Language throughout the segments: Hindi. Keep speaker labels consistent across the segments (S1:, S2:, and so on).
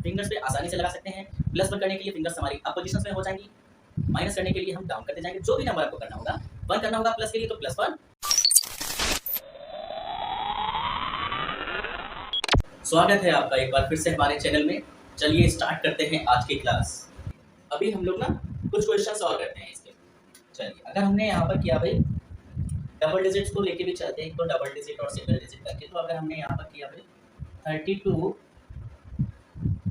S1: फिंगर्स पे आसानी से लगा सकते हैं। प्लस वन करने के लिए फिंगर्स हमारी अप पोजीशन में हो जाएंगी, माइनस करने के लिए हम डाउन करते जाएंगे। जो भी नंबर आपको करना होगा, वन करना होगा प्लस के लिए तो प्लस वन। स्वागत है आपका एक बार फिर से हमारे चैनल में। चलिए स्टार्ट करते हैं आज की क्लास। अभी हम लोग ना कुछ क्वेश्चन सॉल्व करते हैं इसके। चलिए, अगर हमने यहाँ पर किया भाई डबल डिजिट्स को लेके भी चलते हैं, तो डबल डिजिट और सिंगल डिजिट करके। तो अगर हमने यहाँ पर किया भाई 32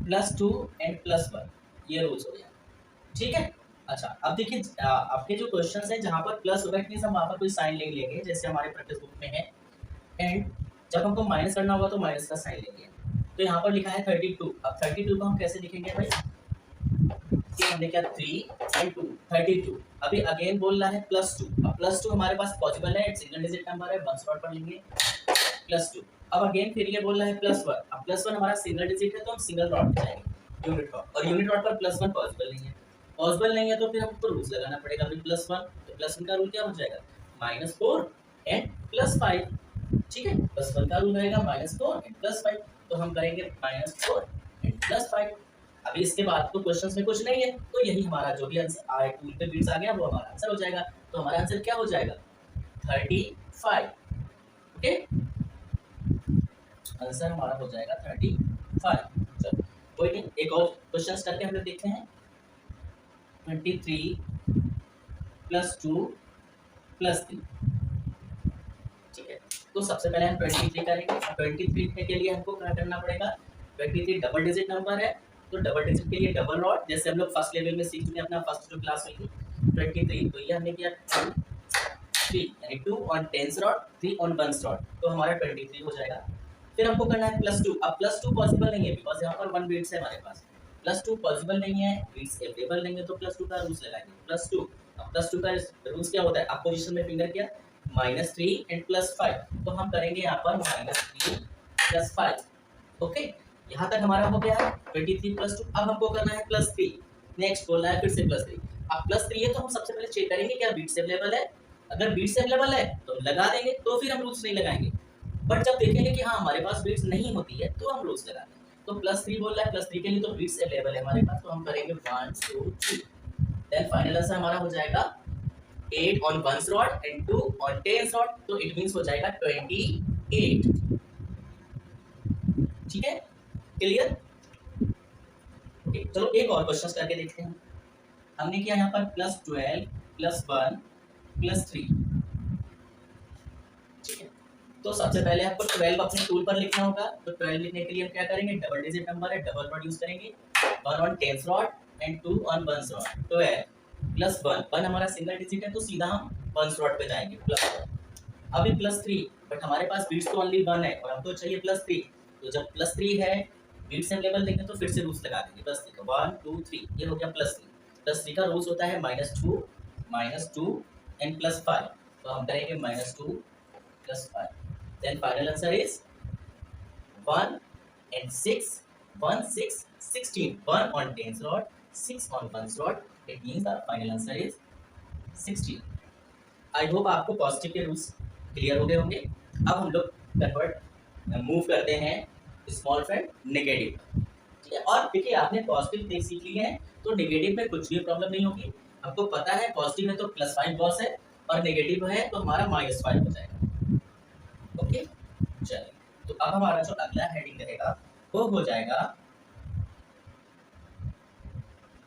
S1: +2 एंड +1, ये रूल्स हो गया, ठीक है। अच्छा, अब देखिए आपके जो क्वेश्चंस हैं जहाँ पर प्लस होगा इतनी हम वहाँ पर कोई साइन नहीं लेंगे, जैसे हमारे प्रैक्टिस बुक में है। एंड जब हमको माइनस करना होगा तो माइनस का साइन लेंगे। तो यहाँ पर लिखा है 32। अब 32 को हम कैसे लिखेंगे भाई? कि हमने क्या 3 एंड 2 32। अभी अगेन बोल रहा है +2। अब +2 हमारे पास पॉसिबल है, सिंगल डिजिट नंबर है, वन स्पॉट पर लेंगे +2। अब अगेन फिर ये बोल रहा है +1। अब +1 हमारा सिंगल डिजिट है तो हम सिंगल रॉड पे जाएंगे, यूनिट रॉड। और यूनिट रॉड पर +1 पॉसिबल नहीं है। पॉसिबल नहीं है तो फिर हमको रूल्स लगाना पड़ेगा। अभी +1 तो +1 का रूल क्या हो जाएगा? -4 एंड +5, ठीक है। +1 का रूल रहेगा -4 एंड +5। तो हम करेंगे -4 एंड +5। अभी इसके बाद तो क्वेश्चंस में कुछ नहीं है, तो यही हमारा जो भी आंसर आए टूल पे बिट्स आ गया वो हमारा आंसर हो जाएगा। तो हमारा आंसर क्या हो जाएगा? 35। ओके, आंसर हमारा हो जाएगा 35। चलो कोई नहीं, एक और क्वेश्चन करके हम लोग देखते हैं। 23 +2 +3, ठीक है। तो सबसे पहले हम 23 करेंगे। 23 के लिए हमको क्या करना पड़ेगा? 23 डबल डिजिट नंबर है, तो डबल डिजिट के लिए डबल रॉड, जैसे हम लोग फर्स्ट लेवल में सीख चुके हैं, अपना फर्स्ट जो क्लास हुई थी 23। तो ये हमने किया 3 यानी 2 on tens rod, 3 on ones rod, तो हमारा 23 हो जाएगा। फिर हमको करना है +2। अब +2 पॉसिबल नहीं है बिकॉज यहाँ पर 1 बीट्स है हमारे पास। +2 पॉसिबल नहीं है, बीट्स अवेलेबल नहीं है, तो +2 का रूल्स लगाएंगे +2। अब +2 का रूल्स क्या होता है? आप पोजीशन में फिंगर किया -3 एंड +5, तो हम करेंगे यहाँ पर -3 +5। ओके, यहाँ तक हमारा हो गया है 23 +2। अब हमको करना है +3। नेक्स्ट बोलना है फिर से +3। अब +3 है तो हम सबसे पहले चेक करेंगे क्या बीट्स अवेलेबल है। अगर बीट्स अवेलेबल है तो लगा देंगे, तो फिर हम रूल्स नहीं लगाएंगे। बट जब देखेंगे कि हाँ हमारे पास बीट्स नहीं होती है तो हम रूल्स लगाते हैं। तो +3 बोल रहा है, +3 के लिए तो बीट्स अवेलेबल है हमारे पास, तो हम करेंगे 1 2 3। देन फाइनल आंसर हमारा हो जाएगा 8 on ones rod and 2 on tens rod, तो इट मींस हो जाएगा 28, ठीक है। क्लियर? ओके, चलो एक और क्वेश्चन करके देखते हैं। हमने किया यहाँ पर +12 +1 +3, ठीक है। तो सबसे पहले आपको 12 अपने टूल पर लिखना होगा। तो 12 लिखने के लिए हम क्या करेंगे? डबल डिजिट नंबर है, डबल रॉड यूज करेंगे, 1 on tens rod and 2 on ones rod. 12 +1, 1 हमारा सिंगल डिजिट है तो सीधा हम वंस रॉड पे जाएंगे +1। अभी +3, बट हमारे पास बीट्स तो ओनली 1 है और हमको चाहिए +3। तो जब +3 है, बीट्स अवेलेबल देंगे तो फिर से रूल्स लगा देंगे +3 का 1 2 3, ये हो गया +3। +3 का रूल्स होता है -2 एंड +5, तो हम करेंगे -2 +5। Then final answer is 1 and 6, 1 6 16, 1 on tens rod, 6 on ones rod. It means the final answer is 16. I hope आपको पॉजिटिव के रूल्स क्लियर हो गए होंगे। अब हम लोग कन्वर्ट मूव करते हैं स्मॉल फ्रेंड नेगेटिव, ठीक है। और देखिए आपने पॉजिटिव सीख लिए हैं तो नेगेटिव में कुछ भी प्रॉब्लम नहीं होगी। आपको पता है पॉजिटिव है तो +5 बॉस है और नेगेटिव है तो हमारा -5 हो जाएगा। ओके, चलिए, तो अब हमारा जो अगला हेडिंग रहेगा वो हो जाएगा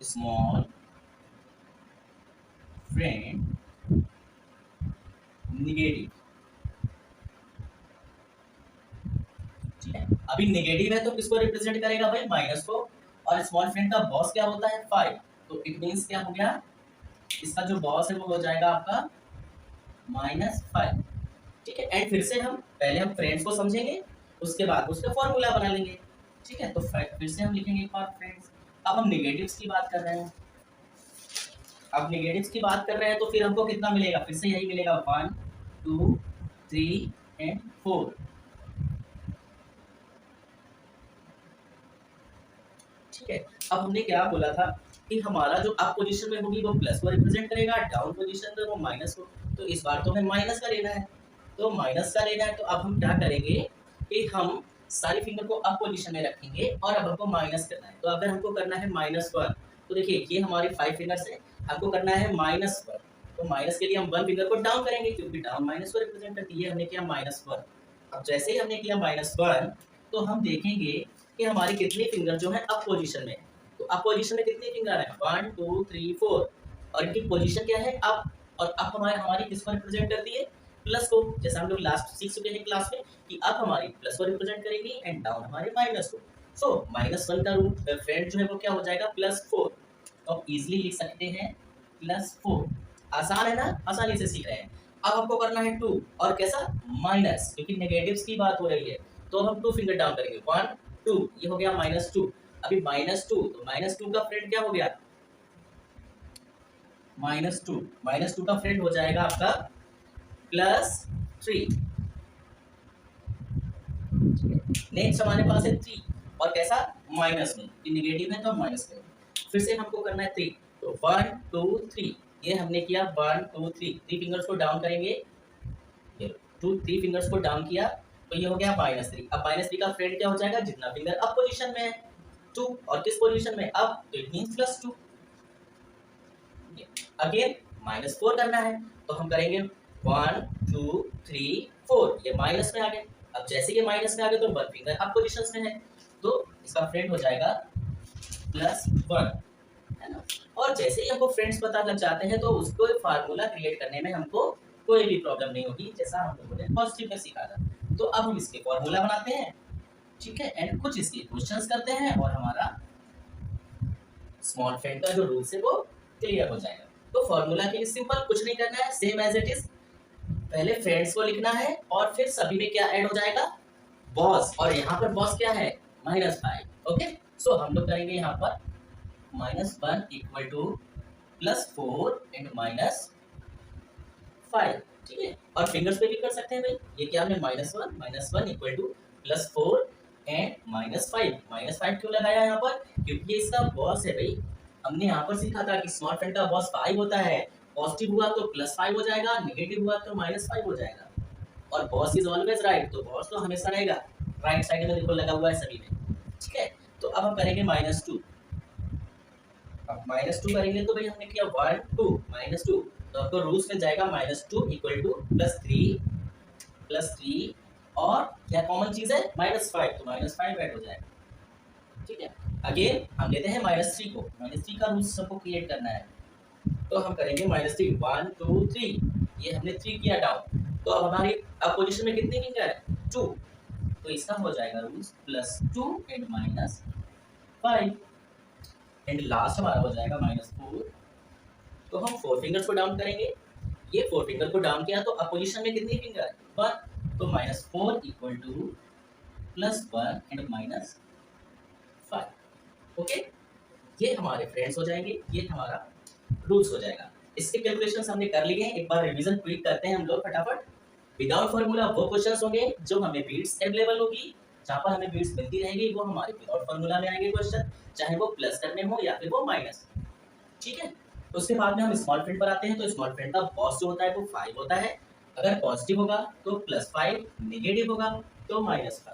S1: स्मॉल फ्रेंड नेगेटिव, ठीक है। अभी नेगेटिव है तो किसको रिप्रेजेंट करेगा भाई? माइनस को। और स्मॉल फ्रेंड का बॉस क्या होता है? 5, तो इट मींस क्या हो गया? इसका जो बॉस है वो हो जाएगा आपका -5, ठीक है। एंड फिर से हम पहले हम फ्रेंड्स को समझेंगे, उसके बाद उसका फॉर्मूला बना लेंगे, ठीक है। तो फिर से हम लिखेंगे एक बार फ्रेंड्स। अब हम नेगेटिव्स की बात कर रहे हैं। अब नेगेटिव्स की बात कर रहे हैं तो फिर हमको कितना मिलेगा? फिर से यही मिलेगा 1 2 3 एंड 4, ठीक है। अब हमने क्या बोला था कि हमारा जो अप पोजीशन में होगी वो प्लस को रिप्रेजेंट करेगा, डाउन पोजीशन में वो माइनस को। तो इस बार तो हमें माइनस का लेना है, तो माइनस का लेना है। तो अब हम क्या करेंगे कि हम सारी फिंगर को अप पोजीशन में रखेंगे और अब हमको माइनस करना है। तो अगर हमको करना है -1, तो देखिए ये हमारी 5 फिंगर्स है, हमको करना है -1, तो माइनस के लिए हम 1 फिंगर को डाउन करेंगे क्योंकि डाउन माइनस को रिप्रेजेंट करती है। ये हमने किया -1। अब जैसे ही हमने किया -1, तो हम देखेंगे कि हमारी कितनी फिंगर जो है अप पोजीशन में है। तो अप पोजीशन में कितनी फिंगर है? 1 2 3 4 और इनकी पोजीशन क्या है? अप। और अप हमारी किसको रिप्रेजेंट करती है? प्लस को। जैसा हम लोग लास्ट सीख चुके हैं क्लास में कि अप हमारी प्लस को रिप्रेजेंट करेगी एंड डाउन हमारे माइनस को। सो -1 का रूट फ्रेंड जो है वो क्या हो जाएगा? +4। तो आप इजीली लिख सकते हैं +4। आसान है ना? आसानी से सीख रहे हैं। अब हमको करना है 2 और कैसा? माइनस, क्योंकि नेगेटिव्स की बात हो रही है। तो हम 2 फिंगर डाउन करेंगे, 1 2, ये हो गया -2। अभी -2, तो -2 का फ्रेंड क्या हो गया? -2 का फ्रेंड हो जाएगा आपका +3। नेक्स्ट हमारे पास है 3 और कैसा? माइनस में, ये नेगेटिव है तो हम माइनस करेंगे। फिर से हमको करना है 3, तो 1 2 3, ये हमने किया 1 2 3, 3 फिंगर्स को डाउन करेंगे, ये 3 फिंगर्स को डाउन किया, तो ये हो गया -3। अब -3 का फ्रेंड क्या हो जाएगा? जितना फिंगर अप पोजीशन में है, 2, और किस पोजीशन में? अप, तो इट मींस +2। अगेन -4 करना है, तो हम करेंगे 1 2 3 4, ये माइनस में आ गए। अब जैसे ये माइनस में आ गए तो 1 फिंगर अप पोजीशंस में है, तो इसका फ्रेंड हो जाएगा +1, है ना? और जैसे ही हमको फ्रेंड्स पता लग जाते हैं तो उसको फार्मूला क्रिएट करने में हमको कोई भी प्रॉब्लम नहीं होगी, जैसा हम लोगों ने पॉजिटिव में सीखा था। तो अब हम इसके फार्मूला बनाते हैं, ठीक है, एंड कुछ इसके क्वेश्चंस करते हैं और हमारा स्मॉल फ्रेंड का जो रूल्स है वो क्लियर हो जाएगा। तो फार्मूला के लिए सिंपल, कुछ नहीं करना है, सेम एज इट इज। पहले फ्रेंड्स को लिखना है और फिर सभी में क्या ऐड हो जाएगा? बॉस। और यहाँ पर बॉस क्या है? -5। ओके, सो हम लोग करेंगे यहाँ पर -1 इक्वल टू +4 एंड -5, ठीक है। और फिंगर्स पे भी कर सकते हैं भाई। ये क्या हमने -1 इक्वल टू +4 एंड -5 क्यों लगाया यहाँ पर? क्योंकि ये इसका बॉस है भाई। हमने यहाँ पर सीखा था कि स्मॉल फ्रेंड का बॉस 5 होता है। पॉजिटिव हुआ तो +5 हो जाएगा, नेगेटिव हुआ तो -5 हो जाएगा। और बॉस इज ऑलवेज राइट, तो बॉस तो हमेशा रहेगा राइट साइड में, देखो लगा हुआ है सभी में, ठीक है। तो अब हम करेंगे -2। अब -2 करेंगे तो भाई हमने किया 1 2 -2, तो आपको रूल्स में जाएगा -2 इक्वल टू +3 और क्या कॉमन चीज है? -5, तो -5 ऐड हो जाएगा, ठीक है। अगेन हम लेते हैं -3 को, -3 का रूल्स सबको क्रिएट करना है, तो हम करेंगे -3, 1 2 3, ये हमने 3 किया डाउन, तो अब हमारी अब पोजीशन में कितनी फिंगर है? 2, तो इसका हो जाएगा रूल्स +2 एंड -5 एंड लास्ट हमारा हो जाएगा -4। तो हम 4 फिंगर्स को डाउन करेंगे, ये 4 फिंगर को डाउन किया तो अपोजिशन में कितनी फिंगर है? 1, तो -4 इक्वल टू +1 एंड -5। ओके, ये हमारे फ्रेंड्स हो जाएंगे, ये हमारा रूल्स हो जाएगा। इसके कैलकुलेशंस हमने कर लिए हैं, एक बार रिवीजन क्विक करते हैं हम लोग फटाफट। विदाउट फार्मूला वो क्वेश्चंस होंगे जो हमें बीट्स अवेलेबल होगी, जहाँ पर हमें बीट्स मिलती रहेगी, वो हमारे विदाउट फार्मूला में आएंगे क्वेश्चन, चाहे वो प्लस करने हो या फिर वो माइनस, ठीक है। उसके बाद में हम स्मॉल फ्रेंड पर आते हैं, तो स्मॉल फ्रेंड का बॉस जो होता है वो 5 होता है। अगर पॉजिटिव होगा तो +5, नेगेटिव होगा तो -5।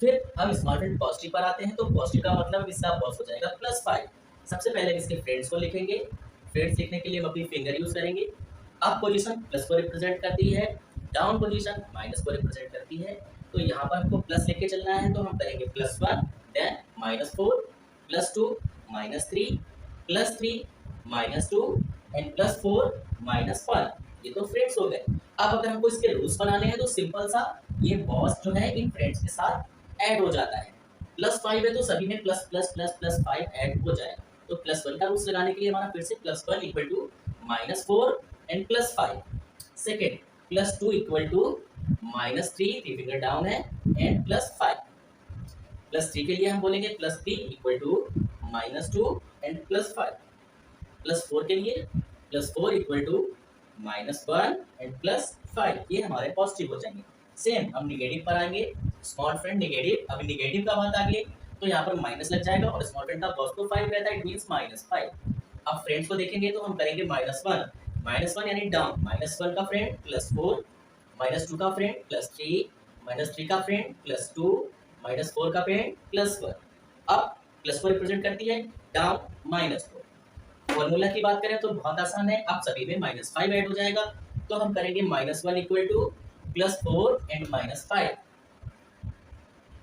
S1: फिर हम स्मॉल फ्रेंड पॉजिटिव पर आते हैं, तो पॉजिटिव का मतलब इसका बॉस हो जाएगा +5। सबसे पहले इसके फ्रेंड्स को लिखेंगे, फ्रेंड्स लिखने के लिए हम अपनी फिंगर यूज करेंगे। अप पोजीशन प्लस को रिप्रेजेंट करती है, डाउन पोजीशन माइनस को रिप्रेजेंट करती है। तो यहाँ पर हमको प्लस लेके चलना है, तो हम करेंगे +1 देन -4 +2 -3 +3 -2 एंड +4 -1। ये तो फ्रेंड्स हो गए। अब अगर हमको इसके रूल्स बनाने हैं तो सिंपल सा, ये बॉस जो है इन फ्रेंड्स के साथ ऐड हो जाता है। +5 है तो सभी में plus plus plus plus 5 add हो जाएगा। तो +1 का रूल्स लगाने के लिए हमारा फिर से +1 equal to -4 and +5। Second +2 equal to -3, 3 finger down है, एंड +5। +3 के लिए हम बोलेंगे +3 इक्वल टू -2 एंड +5। +4 के लिए +4 इक्वल टू -1 एंड +5। ये हमारे पॉजिटिव हो जाएंगे। सेम हम निगेटिव पर आएंगे, स्मॉल फ्रेंड नेगेटिव। अभी निगेटिव का बात आ गई तो यहाँ पर माइनस लग जाएगा और स्मॉल फ्रेंड का कॉस तो 5 रहता है, इट मींस -5। अब फ्रेंड्स को देखेंगे तो हम करेंगे -1 यानी डाउन, -1 का फ्रेंड +4, -2 का फ्रेंड +3, -3 का फ्रेंड +2 -4 का फ्रेंड +1। अब +4 रिप्रेजेंट करती है डाउन -4। फॉर्मूला की बात करें तो बहुत आसान है, आप सभी में -5 ऐड हो जाएगा, तो हम करेंगे -1 equal to +4 and -5,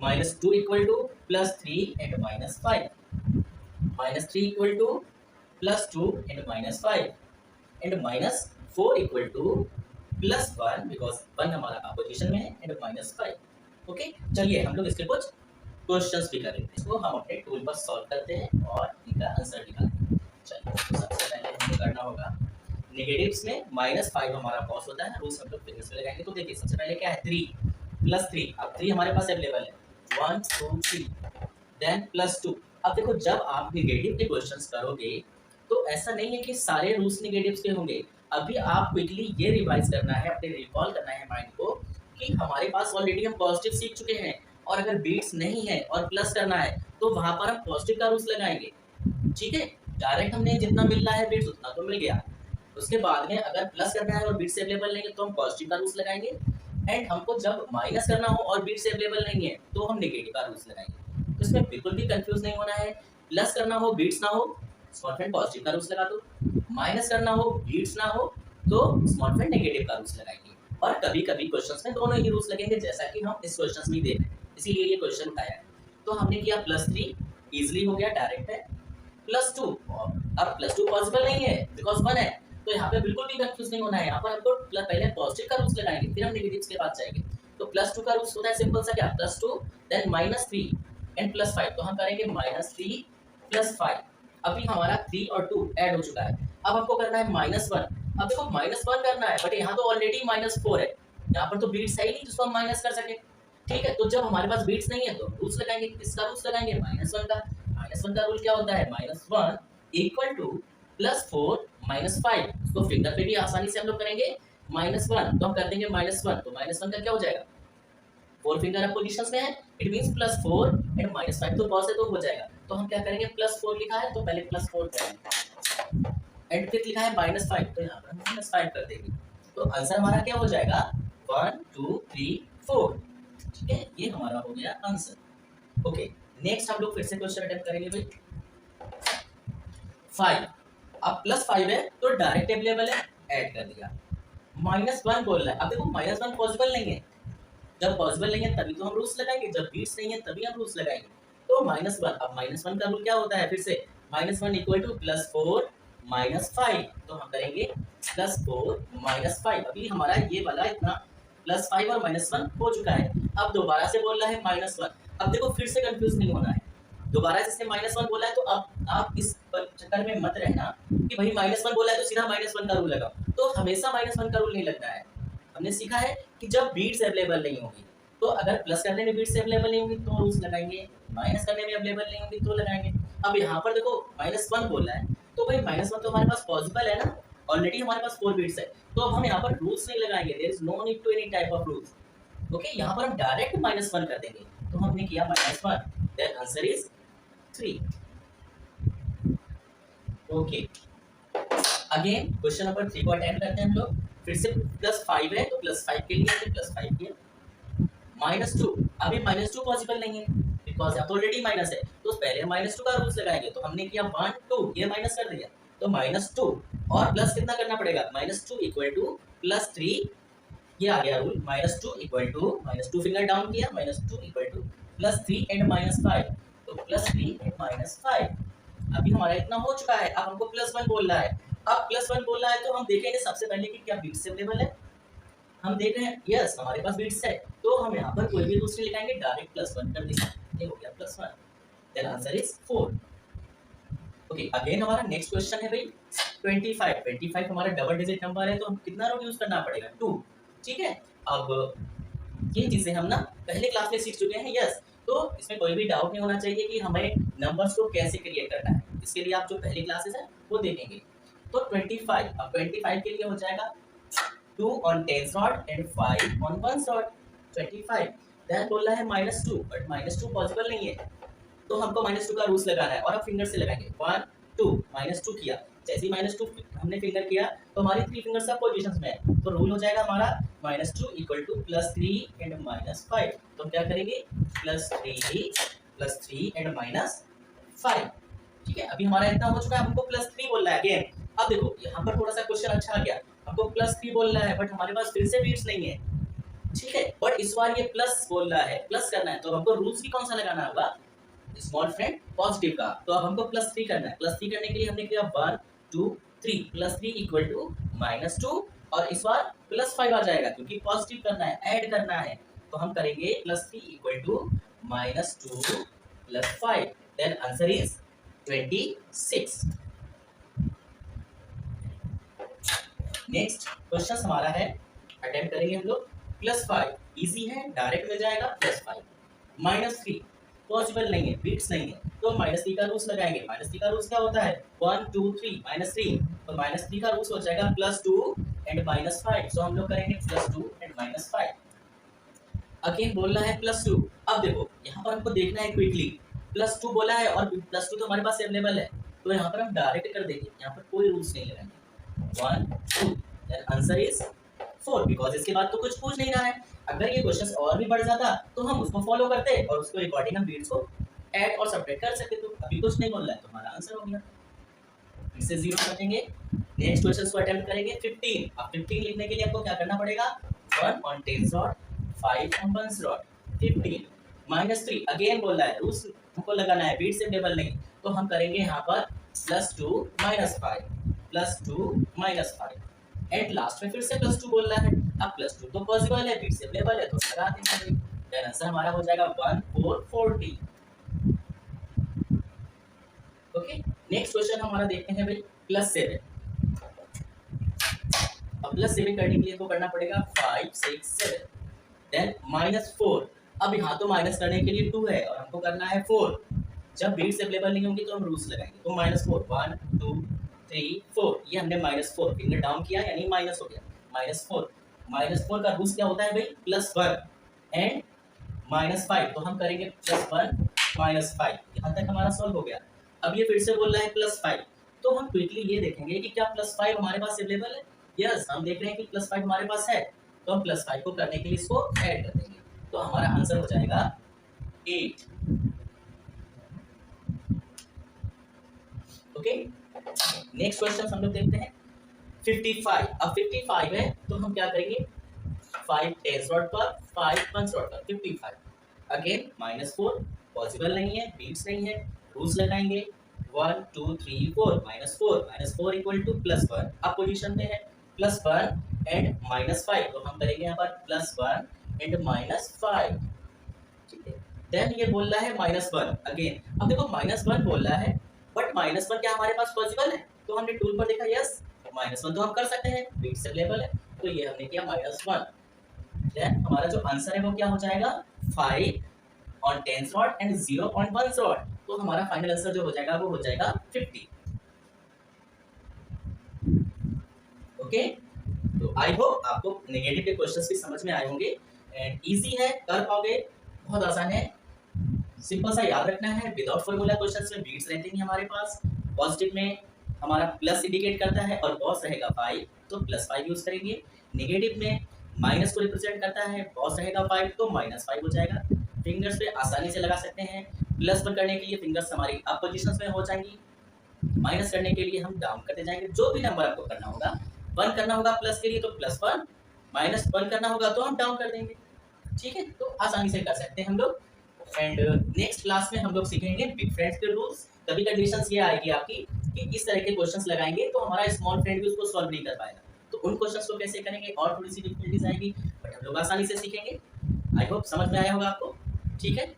S1: -2 equal to +3 and -5, -3 equal to +2 and -5 and -4 equal to +1 because 1 हमारा अपोजिशन में है एंड -5। ओके, चलिए हम लोग इसके कुछ क्वेश्चंस भी करेंगे, इसको हम अपने टूल पर सॉल्व करते हैं और इनका आंसर निकालते हैं। चलिए तो सबसे पहले हमें करना होगा नेगेटिव्स में -5 हमारा कॉस होता है, रूल्स हम लोग फिंगर्स पे लगाएंगे। तो देखिए सबसे पहले क्या है 3 +3, अब 3 हमारे पास अवेलेबल है 1 2 3, देन +2। अब देखो जब आप नेगेटिव के क्वेश्चंस करोगे तो ऐसा नहीं है कि सारे रूल्स नेगेटिव्स के होंगे। अभी आप क्विकली ये रिवाइज करना है, अपने रिकॉल करना है माइंड को कि हमारे पास ऑलरेडी हम पॉजिटिव सीख चुके हैं, और अगर बीट्स नहीं है और प्लस करना है तो वहां पर हम पॉजिटिव का रूल्स लगाएंगे। ठीक है, डायरेक्ट हमने जितना मिल रहा है बीट्स उतना तो मिल गया, उसके बाद में अगर प्लस करना है और बीट्स अवेलेबल नहीं है तो हम पॉजिटिव का रूल्स लगाएंगे, एंड हमको जब माइनस करना हो और बीट्स अवेलेबल नहीं है तो हम नेगेटिव का रूल्स लगाएंगे। तो इसमें बिल्कुल भी कंफ्यूज नहीं होना है। प्लस करना हो बीट्स ना हो स्मॉल फ्रेंड पॉजिटिव का रूल्स लगा दो, माइनस करना हो बीट्स ना हो तो स्मॉल फ्रेंड नेगेटिव का रूल्स लगाएंगे। और कभी कभी क्वेश्चंस में दोनों ही रूल्स लगेंगे, जैसा कि हम इस क्वेश्चंस में देख रहे हैं, इसीलिए ये क्वेश्चन उठाया है। तो हमने किया +3 इजीली हो गया, डायरेक्ट है। +2, अब +2 पॉसिबल नहीं है बिकॉज 1 है, तो यहाँ पे बिल्कुल भी कंफ्यूज नहीं होना है। यहाँ पर हमको पहले पॉजिटिव का रूल्स लगाएंगे फिर हम नेगेटिव्स के पास जाएंगे। तो +2 का रूल्स होता है सिंपल सा, क्या +2 देन -3 एंड +5, तो हम करेंगे -3 +5। अभी हमारा 3 और 2 ऐड हो चुका है, अब हमको करना है -1। अब देखो -1 करना है बट यहाँ तो ऑलरेडी -4 है, यहाँ पर तो बीट्स है ही नहीं जिसको हम माइनस कर सके। ठीक है, तो जब हमारे पास बीट्स नहीं है तो रूल्स लगाएंगे, किसका रूल्स लगाएंगे -1 का। -1 का रूल क्या होता है -1 इक्वल टू +4 -5, उसको फिंगर पे भी आसानी से हम लोग करेंगे -1, तो हम कर देंगे -1, तो -1 का क्या हो जाएगा 4 फिंगर पोजीशंस में है, इट मींस +4 एंड -5, तो कॉस है तो हो जाएगा। तो हम क्या करेंगे +4 लिखा है तो पहले +4 करेंगे, एंड फिर लिखा है -5 तो यहाँ पर -5 कर देंगे। तो आंसर हमारा क्या हो जाएगा 1 2 3 4। ठीक है, ये हमारा हो गया आंसर। ओके, नेक्स्ट हम लोग फिर से क्वेश्चन अटेम्प्ट करेंगे भाई 5। अब +5 है तो डायरेक्ट अवेलेबल है, ऐड कर दिया। -1 बोल रहा है, अब देखो -1 पॉसिबल नहीं है, जब पॉसिबल नहीं है तभी तो हम रूल्स लगाएंगे, जब बीट्स नहीं है तभी हम रूल्स लगाएंगे। तो -1, अब -1 का रूल क्या होता है फिर से -1 इक्वल टू +4 -5, तो हम करेंगे +4 -5। अभी हमारा ये वाला इतना +5 और -1 हो चुका है, अब दोबारा से बोल रहा है -1। अब देखो फिर से कंफ्यूज नहीं होना है, दोबारा से इसने -1 बोला है तो अब आप इस चक्कर में मत रहना कि भाई -1 बोला है तो सीधा -1 का रूल लगाओ, तो हमेशा -1 का रूल नहीं लगना है। हमने सीखा है कि जब बीट्स अवेलेबल नहीं होंगी, तो अगर प्लस करने में बीट्स अवेलेबल नहीं होंगी तो रूल्स लगाएंगे, माइनस करने में अवेलेबल नहीं होंगी तो लगाएंगे। अब यहाँ पर देखो -1 बोल रहा है तो भाई -1 तो हमारे पास पॉसिबल है ना, ऑलरेडी हमारे पास 4 बीट्स है, तो अब हम यहाँ पर रूल्स नहीं लगाएंगे, there is no need to any type of rules. Okay, यहाँ पर हम डायरेक्ट -1 कर देंगे, तो हमने किया -1, then answer is 3। Okay, again question number 3 को अटेम्प्ट करते हैं हम लोग फिर से। +5 है तो +5 के लिए हमने +5 किया। -2, अभी -2 पॉसिबल नहीं है बिकॉज यहाँ तो ऑलरेडी माइनस है, तो पहले -2 का रूल्स लगाएंगे, तो हमने किया 1 2, ये माइनस कर दिया तो -2 और प्लस कितना करना पड़ेगा -2 इक्वल टू +3, ये आ गया rule -2 equal to -2 finger down किया -2 इक्वल टू +3 एंड -5, तो +3 एंड -5। अभी हमारा इतना हो चुका है, अब हमको +1 बोल रहा है। अब +1 बोल रहा है तो हम देखेंगे सबसे पहले कि क्या बीट्स अवेलेबल है, हम देख रहे हैं यस हमारे पास बीट्स है, तो हम यहाँ पर कोई भी दूसरी लिखाएंगे, डायरेक्ट +1 कर देंगे, ये हो गया +1, then answer is 4। Okay, again हमारा नेक्स्ट क्वेश्चन है भाई 25 हमारा डबल डिजिट नंबर है, तो हम कितना रो यूज करना पड़ेगा 2। ठीक है, अब ये चीजें हम ना पहले क्लास में सीख चुके हैं यस, तो इसमें कोई भी डाउट नहीं होना चाहिए कि हमें नंबर्स को कैसे क्रिएट करना है, इसके लिए आप जो पहली क्लासेस है वो देखेंगे। तो 25, अब 25 के लिए हो जाएगा 2 on 10 rod and 5 on 1 rod 25। Then बोल रहा है -2, बट -2 पॉसिबल नहीं है, तो हमको -2 का रूल्स लगाना है और अब फिंगर से लगाएंगे 1 टू, -2 किया, जैसे ही -2 हमने फिंगर किया तो हमारी 3 फिंगर सब पोजीशंस में है, तो रूल हो जाएगा हमारा -2 इक्वल टू +3 एंड -5। तो क्या करेंगे +3 एंड -5। ठीक है, अभी हमारा इतना हो चुका है, हमको +3 बोल रहा है अगेन। अब देखो यहाँ पर थोड़ा सा क्वेश्चन अच्छा आ गया, हमको +3 बोल रहा है बट हमारे पास फिर से बीट्स नहीं है। ठीक है, बट इस बार ये प्लस बोल रहा है, प्लस करना है, तो हमको रूल्स भी कौन सा लगाना होगा स्मॉल फ्रेंड पॉजिटिव का। तो अब हमको +3 करना है, +3 करने के लिए हमने किया 1 2 3, +3 इक्वल टू -2 और इस बार +5 आ जाएगा क्योंकि पॉजिटिव करना है, ऐड करना है। तो हम करेंगे +3 equal to -2 +5, then answer is 26। Next question हमारा है, अटेम्प्ट करेंगे हम लोग +5, इजी है, डायरेक्ट मिल जाएगा +5, -3 पॉसिबल नहीं है, बीट्स नहीं है, तो -3 का रूल्स लगाएंगे। -3 का रूल्स क्या होता है 1 2 3 -3, तो -3 का रूल्स हो जाएगा +2 एंड -5। सो हम लोग करेंगे +2 एंड -5। अगेन बोलना है +2। अब देखो यहाँ पर हमको देखना है क्विकली, +2 बोला है और +2 तो हमारे पास अवेलेबल है, तो यहाँ पर हम डायरेक्ट कर देंगे, यहाँ पर कोई रूल्स नहीं लगाएंगे। 1 2, देन आंसर इज 4 बिकॉज इसके बाद तो कुछ पूछ नहीं रहा है। अगर ये क्वेश्चन और भी बढ़ जाता तो हम उसको फॉलो करते और उसको अकॉर्डिंग हम बीट्स को ऐड और सब्ट्रैक्ट कर सकते। तो अभी कुछ नहीं बोल रहा है तो हमारा आंसर हो गया, फिर से 0 रखेंगे। नेक्स्ट क्वेश्चन को अटेम्प्ट करेंगे 15। अब 15 लिखने के लिए आपको क्या करना पड़ेगा 1 on 10 rod, 5 on 1 rod, 15 -3 again बोल रहा है, रूल्स हमको लगाना है, बीट से टेबल नहीं, तो हम करेंगे यहाँ पर +2 -5 +2 -5 एंड लास्ट में फिर से +2 बोल रहा है। अब +2 तो पॉसिबल है, बीट से अवेलेबल है, तो लगा देंगे। देन आंसर हमारा हो जाएगा 1440। ओके, नेक्स्ट क्वेश्चन हमारा देखते हैं भाई +7। अब +7 करने के लिए तो करना पड़ेगा 5 6 7, देन -4। अब यहाँ तो माइनस करने के लिए 2 है और हमको करना है 4। जब बीट्स अवेलेबल नहीं होंगी तो हम रूल्स लगाएंगे, तो -4 1 2 3 4, ये हमने -4 फिंगर डाउन किया यानी माइनस हो गया -4। -4 का रूल्स क्या होता है भाई +1 एंड -5, तो हम करेंगे +1 -5। यहाँ तक हमारा सॉल्व हो गया। अब ये फिर से बोल रहा है +5, तो हम क्विकली ये देखेंगे कि क्या +5 हमारे पास अवेलेबल है। यस, हम देख रहे हैं कि +5 हमारे पास है, तो हम +5 को करने के लिए इसको ऐड कर देंगे, तो हमारा आंसर हो जाएगा 8। ओके, नेक्स्ट क्वेश्चन हम लोग देखते हैं 55। अब 55 है तो हम क्या करेंगे 5 10 रॉड पर 5 1 रॉड पर 55। अगेन -4 पॉसिबल नहीं है, बीट्स नहीं है, रूल्स लगाएंगे 1 2 3 4 -4 इक्वल टू +1। अब पोजीशन में है +1 एंड -5, तो हम करेंगे यहाँ पर +1 एंड -5। ठीक है, देन ये बोल रहा है -1 अगेन। अब देखो -1 बोल रहा है बट -1 क्या हमारे पास पॉसिबल है, तो हमने टूल पर देखा यस -1 तो हम कर सकते हैं, बीट्स अवेलेबल है, तो ये हमने किया -1। देन हमारा जो आंसर है वो क्या हो जाएगा 5 on 10 rod and 0 on 1 rod, तो हमारा फाइनल आंसर जो हो जाएगा वो हो जाएगा 50। ओके, तो आई होप आपको नेगेटिव के क्वेश्चंस भी समझ में आए होंगे एंड इजी है, कर पाओगे, बहुत आसान है, सिंपल सा याद रखना है। विदाउट फॉर्मूला क्वेश्चंस में बीट्स रहते हैं हमारे पास, पॉजिटिव में हमारा प्लस इंडिकेट करता है और बॉस रहेगा 5 तो +5 यूज करेंगे, नेगेटिव में माइनस को रिप्रेजेंट करता है, बॉस रहेगा 5 तो -5 हो जाएगा। फिंगर्स पे आसानी से लगा सकते हैं, +1 करने के लिए फिंगर्स हमारी अप पोजीशंस में हो जाएंगी, माइनस करने के लिए हम डाउन करते जाएंगे। जो भी नंबर आपको करना होगा, 1 करना होगा प्लस के लिए तो +1, -1 करना होगा तो हम डाउन कर देंगे। ठीक है, तो आसानी से कर सकते हैं हम लोग। एंड नेक्स्ट क्लास में हम लोग सीखेंगे बिग फ्रेंड्स के रूल्स। कभी कंडीशंस ये आएगी आपकी कि इस तरह के क्वेश्चंस लगाएंगे तो हमारा स्मॉल फ्रेंड भी उसको सॉल्व नहीं कर पाएगा, तो उन क्वेश्चंस को कैसे करेंगे और थोड़ी सी डिफिकल्टीज आएगी, बट हम लोग आसानी से सीखेंगे। आई होप समझ में आया होगा आपको। ठीक है।